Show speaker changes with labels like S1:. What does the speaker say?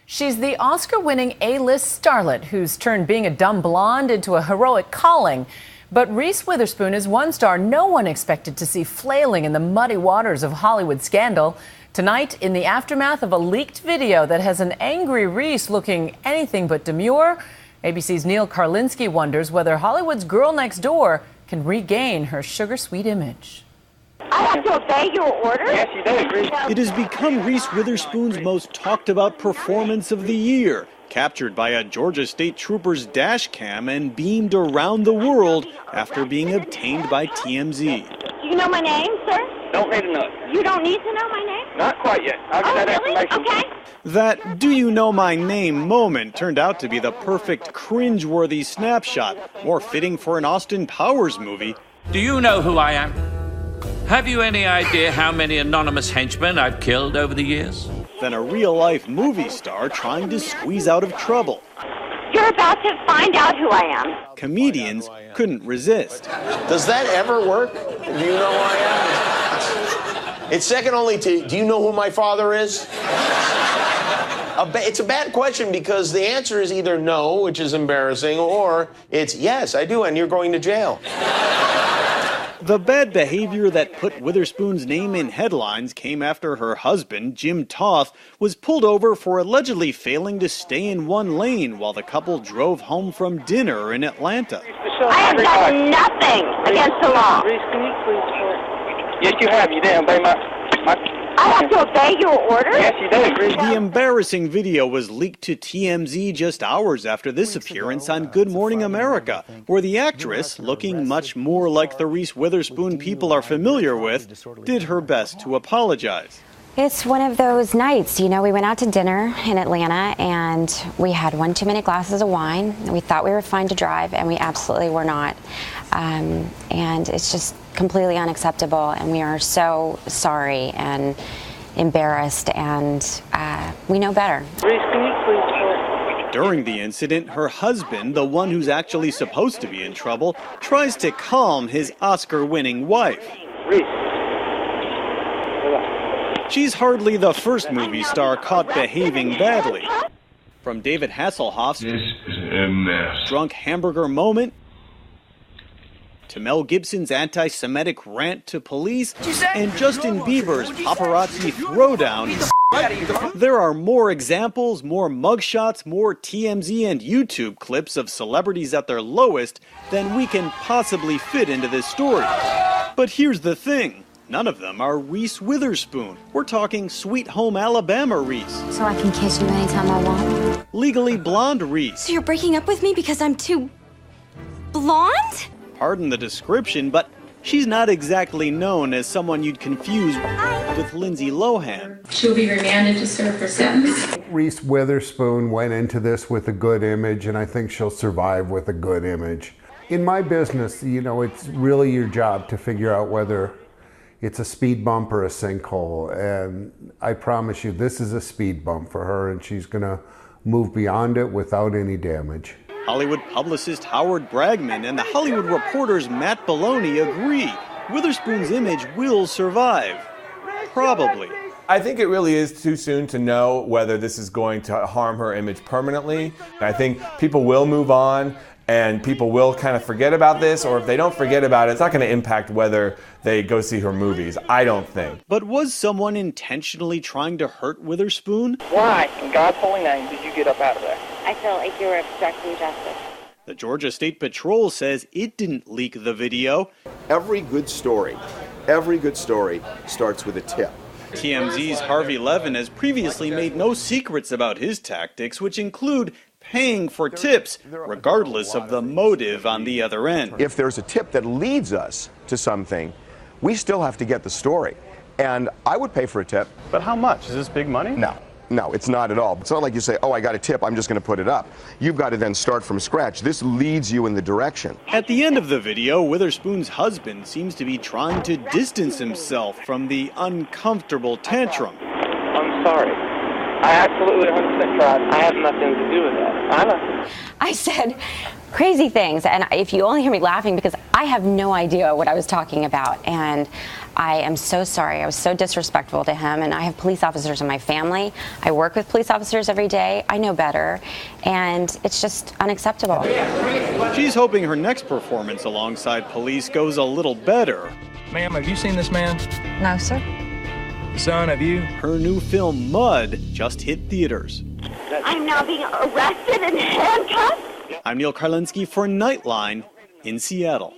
S1: She's the Oscar-winning A-list starlet who's turned being a dumb blonde into a heroic calling. But Reese Witherspoon is one star no one expected to see flailing in the muddy waters of Hollywood scandal. Tonight, in the aftermath of a leaked video that has an angry Reese looking anything but demure, ABC's Neil Karlinski wonders whether Hollywood's girl next door can regain her sugar-sweet image.
S2: I have to obey your orders?
S3: Yes, you do, Reese.
S4: It has become Reese Witherspoon's most talked about performance of the year, captured by a Georgia State Trooper's dash cam and beamed around the world after being obtained by TMZ.
S2: Do you know my name, sir?
S3: Don't need to know.
S2: You don't need to know my name?
S3: Not quite yet. I'll get that
S2: really?
S3: information.
S2: Okay.
S4: That "do you know my name" moment turned out to be the perfect cringe-worthy snapshot, more fitting for an Austin Powers movie.
S5: Do you know who I am? Have you any idea how many anonymous henchmen I've killed over the years?
S4: Than a real-life movie star trying to squeeze out of trouble.
S2: You're about to find out who I am.
S4: Comedians couldn't resist.
S6: Does that ever work? Do you know who I am? It's second only to, do you know who my father is? It's a bad question because the answer is either no, which is embarrassing, or it's yes, I do, and you're going to jail.
S4: The bad behavior that put Witherspoon's name in headlines came after her husband, Jim Toth, was pulled over for allegedly failing to stay in one lane while the couple drove home from dinner in Atlanta.
S2: I have done nothing against the law.
S3: Reese, can you please? Yes, you have. You didn't obey my...
S2: I have to obey your orders?
S3: Yes, you do, Reese.
S4: The embarrassing video was leaked to TMZ just hours after this appearance on Good Morning America, where the actress, looking much more like the Reese Witherspoon people are familiar with, did her best to apologize.
S7: It's one of those nights, you know, we went out to dinner in Atlanta and we had one too many glasses of wine. And we thought we were fine to drive and we absolutely were not. And it's just completely unacceptable and we are so sorry and embarrassed and we know better.
S3: Reese, can you please?
S4: During the incident, her husband, the one who's actually supposed to be in trouble, tries to calm his Oscar-winning wife.
S3: Reese.
S4: She's hardly the first movie star caught behaving badly. From David Hasselhoff's
S8: "This is a mess"
S4: drunk hamburger moment to Mel Gibson's anti-Semitic rant to police and Justin Bieber's paparazzi throwdown, there are more examples, more mugshots, more TMZ and YouTube clips of celebrities at their lowest than we can possibly fit into this story. But here's the thing. None of them are Reese Witherspoon. We're talking Sweet Home Alabama Reese.
S7: So I can kiss you anytime I want?
S4: Legally Blonde Reese.
S7: So you're breaking up with me because I'm too blonde?
S4: Pardon the description, but she's not exactly known as someone you'd confuse with Lindsay Lohan.
S9: She'll be remanded to serve her sentence.
S10: Reese Witherspoon went into this with a good image, and I think she'll survive with a good image. In my business, you know, it's really your job to figure out whether it's a speed bump or a sinkhole, and I promise you this is a speed bump for her and she's gonna move beyond it without any damage.
S4: Hollywood publicist Howard Bragman and The Hollywood Reporter's Matt Belloni agree Witherspoon's image will survive. Probably.
S11: I think it really is too soon to know whether this is going to harm her image permanently. I think people will move on and people will kind of forget about this, or if they don't forget about it, it's not going to impact whether they go see her movies, I don't think.
S4: But was someone intentionally trying to hurt Witherspoon?
S3: Why, in God's holy name, did you get up out of there?
S2: I feel like you were obstructing justice.
S4: The Georgia State Patrol says it didn't leak the video.
S6: Every good story starts with a tip.
S4: TMZ's Harvey Levin has previously made no secrets about his tactics, which include paying for tips, regardless of the motive on the other end.
S6: If there's a tip that leads us to something, we still have to get the story. And I would pay for a tip.
S12: But how much? Is this big money?
S6: No, it's not at all. It's not like you say, oh, I got a tip, I'm just going to put it up. You've got to then start from scratch. This leads you in the direction.
S4: At the end of the video, Witherspoon's husband seems to be trying to distance himself from the uncomfortable tantrum.
S3: I'm sorry. I absolutely 100% tried. I have nothing to do with that. I know.
S7: I said, crazy things. And if you only hear me laughing, because I have no idea what I was talking about. And I am so sorry. I was so disrespectful to him. And I have police officers in my family. I work with police officers every day. I know better. And it's just unacceptable.
S4: She's hoping her next performance alongside police goes a little better.
S3: Ma'am, have you seen this man?
S12: No, sir.
S3: Son, have you?
S4: Her new film, Mud, just hit theaters.
S2: I'm now being arrested and handcuffed?
S4: I'm Neil Karlinski for Nightline in Seattle.